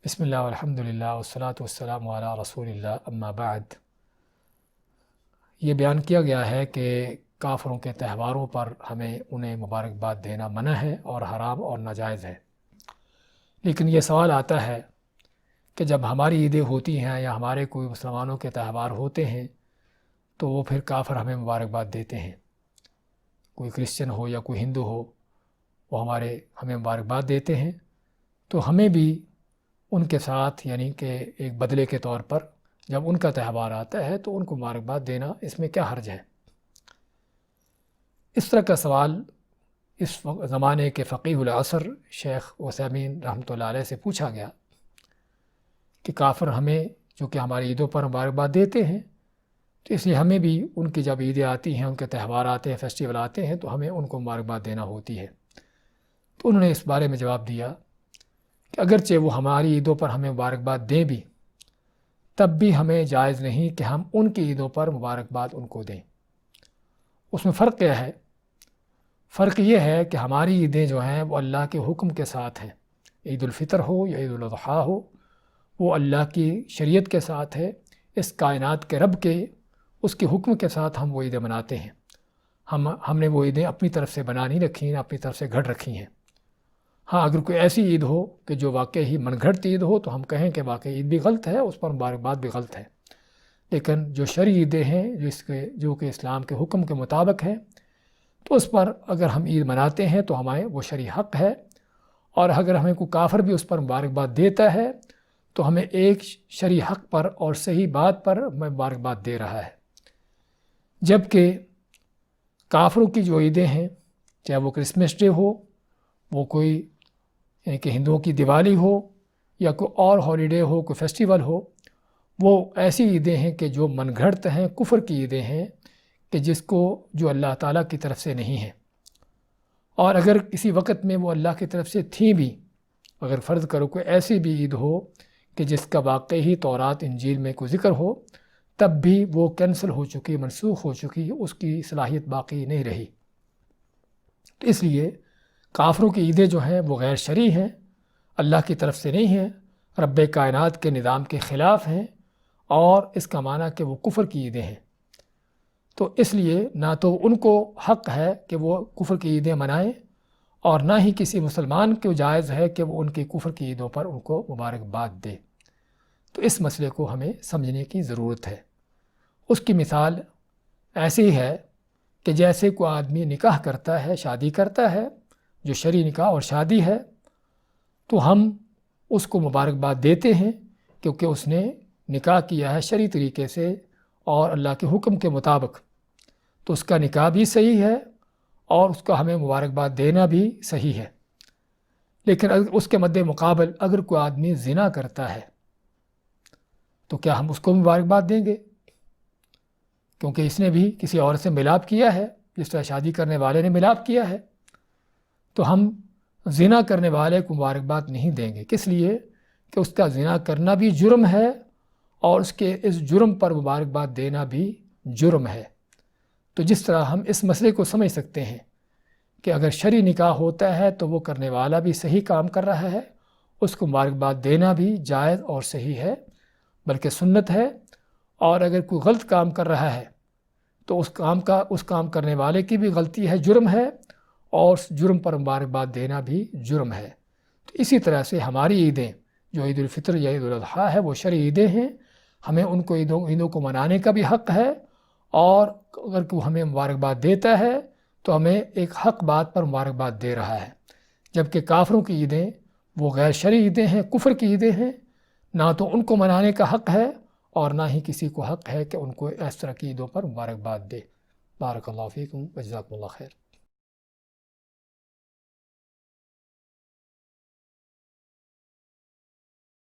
بسم اللہ والحمد للہ والصلاۃ والسلام علی رسول اللہ اما بعد۔ یہ بیان کیا گیا ہے کہ کافروں کے تہواروں پر ہمیں انہیں مبارکباد دینا منع ہے اور حرام اور ناجائز ہے، لیکن یہ سوال آتا ہے کہ جب ہماری عیدیں ہوتی ہیں یا ہمارے کوئی مسلمانوں کے تہوار ہوتے ہیں تو وہ پھر کافر ہمیں مبارکباد دیتے ہیں، کوئی کرسچن ہو یا کوئی ہندو ہو، وہ ہمیں مبارکباد دیتے ہیں، تو ہمیں بھی ان کے ساتھ یعنی کہ ایک بدلے کے طور پر جب ان کا تہوار آتا ہے تو ان کو مبارکباد دینا اس میں کیا حرج ہے؟ اس طرح کا سوال اس زمانے کے فقیہ العصر شیخ عثیمین رحمۃ اللہ علیہ سے پوچھا گیا کہ کافر ہمیں جو کہ ہماری عیدوں پر مبارکباد دیتے ہیں تو اس لیے ہمیں بھی ان کی جب عیدیں آتی ہیں، ان کے تہوار آتے ہیں، فیسٹیول آتے ہیں تو ہمیں ان کو مبارکباد دینا ہوتی ہے۔ تو انہوں نے اس بارے میں جواب دیا کہ اگرچہ وہ ہماری عیدوں پر ہمیں مبارکباد دیں بھی، تب بھی ہمیں جائز نہیں کہ ہم ان کی عیدوں پر مبارکباد ان کو دیں۔ اس میں فرق کیا ہے؟ فرق یہ ہے کہ ہماری عیدیں جو ہیں وہ اللہ کے حکم کے ساتھ ہیں، عید الفطر ہو یا عید الاضحیٰ ہو، وہ اللہ کی شریعت کے ساتھ ہے، اس کائنات کے رب کے اس کے حکم کے ساتھ ہم وہ عیدیں مناتے ہیں۔ ہم نے وہ عیدیں اپنی طرف سے بنا نہیں رکھی ہیں، اپنی طرف سے گھڑ رکھی ہیں۔ ہاں، اگر کوئی ایسی عید ہو کہ جو واقعی ہی من گھڑت عید ہو تو ہم کہیں کہ واقعی عید بھی غلط ہے، اس پر مبارکباد بھی غلط ہے، لیکن جو شرعی عیدیں ہیں جو کہ اسلام کے حکم کے مطابق ہیں تو اس پر اگر ہم عید مناتے ہیں تو ہمیں وہ شرعی حق ہے، اور اگر ہمیں کوئی کافر بھی اس پر مبارکباد دیتا ہے تو ہمیں ایک شرعی حق پر اور صحیح بات پر مبارکباد دے رہا ہے۔ جبکہ کافروں کی جو عیدیں ہیں، چاہے وہ کرسمس ڈے ہو، وہ کوئی یعنی کہ ہندوؤں کی دیوالی ہو یا کوئی اور ہالیڈے ہو، کوئی فیسٹیول ہو، وہ ایسی عیدیں ہیں کہ جو من گھڑت ہیں، کفر کی عیدیں ہیں کہ جو اللہ تعالیٰ کی طرف سے نہیں ہیں، اور اگر کسی وقت میں وہ اللہ کی طرف سے تھیں بھی، اگر فرض کرو کوئی ایسی بھی عید ہو کہ جس کا واقعی ہی تورات انجیل میں کوئی ذکر ہو، تب بھی وہ کینسل ہو چکی، منسوخ ہو چکی، اس کی صلاحیت باقی نہیں رہی۔ تو اس لیے کافروں کی عیدیں جو ہیں وہ غیر شرعی ہیں، اللہ کی طرف سے نہیں ہیں، رب کائنات کے نظام کے خلاف ہیں، اور اس کا معنی کہ وہ کفر کی عیدیں ہیں۔ تو اس لیے نہ تو ان کو حق ہے کہ وہ کفر کی عیدیں منائیں، اور نہ ہی کسی مسلمان کو جائز ہے کہ وہ ان کی کفر کی عیدوں پر ان کو مبارکباد دے۔ تو اس مسئلے کو ہمیں سمجھنے کی ضرورت ہے۔ اس کی مثال ایسی ہے کہ جیسے کوئی آدمی نکاح کرتا ہے، شادی کرتا ہے، جو شرعی نکاح اور شادی ہے، تو ہم اس کو مبارکباد دیتے ہیں کیونکہ اس نے نکاح کیا ہے شرعی طریقے سے اور اللہ کے حکم کے مطابق، تو اس کا نکاح بھی صحیح ہے اور اس کا ہمیں مبارکباد دینا بھی صحیح ہے۔ لیکن اس کے مد مقابل اگر کوئی آدمی زنا کرتا ہے تو کیا ہم اس کو مبارکباد دیں گے؟ کیونکہ اس نے بھی کسی اور سے ملاپ کیا ہے، جس طرح شادی کرنے والے نے ملاپ کیا ہے، تو ہم زنا کرنے والے کو مبارکباد نہیں دیں گے۔ کس لیے؟ کہ اس کا زنا کرنا بھی جرم ہے اور اس کے اس جرم پر مبارکباد دینا بھی جرم ہے۔ تو جس طرح ہم اس مسئلے کو سمجھ سکتے ہیں کہ اگر شرعی نکاح ہوتا ہے تو وہ کرنے والا بھی صحیح کام کر رہا ہے، اس کو مبارکباد دینا بھی جائز اور صحیح ہے، بلکہ سنت ہے، اور اگر کوئی غلط کام کر رہا ہے تو اس کام کرنے والے کی بھی غلطی ہے، جرم ہے، اور اس جرم پر مبارکباد دینا بھی جرم ہے۔ تو اسی طرح سے ہماری عیدیں جو عید الفطر یا عید الاضحیٰ ہے وہ شرعی عیدیں ہیں، ہمیں ان کو عیدوں کو منانے کا بھی حق ہے، اور اگر کوئی ہمیں مبارکباد دیتا ہے تو ہمیں ایک حق بات پر مبارکباد دے رہا ہے۔ جبکہ کافروں کی عیدیں وہ غیر شرعی عیدیں ہیں، کفر کی عیدیں ہیں، نہ تو ان کو منانے کا حق ہے اور نہ ہی کسی کو حق ہے کہ ان کو اس طرح کی عیدوں پر مبارکباد دے۔ بارک اللہ فیکم و جزاکم اللہ خیر۔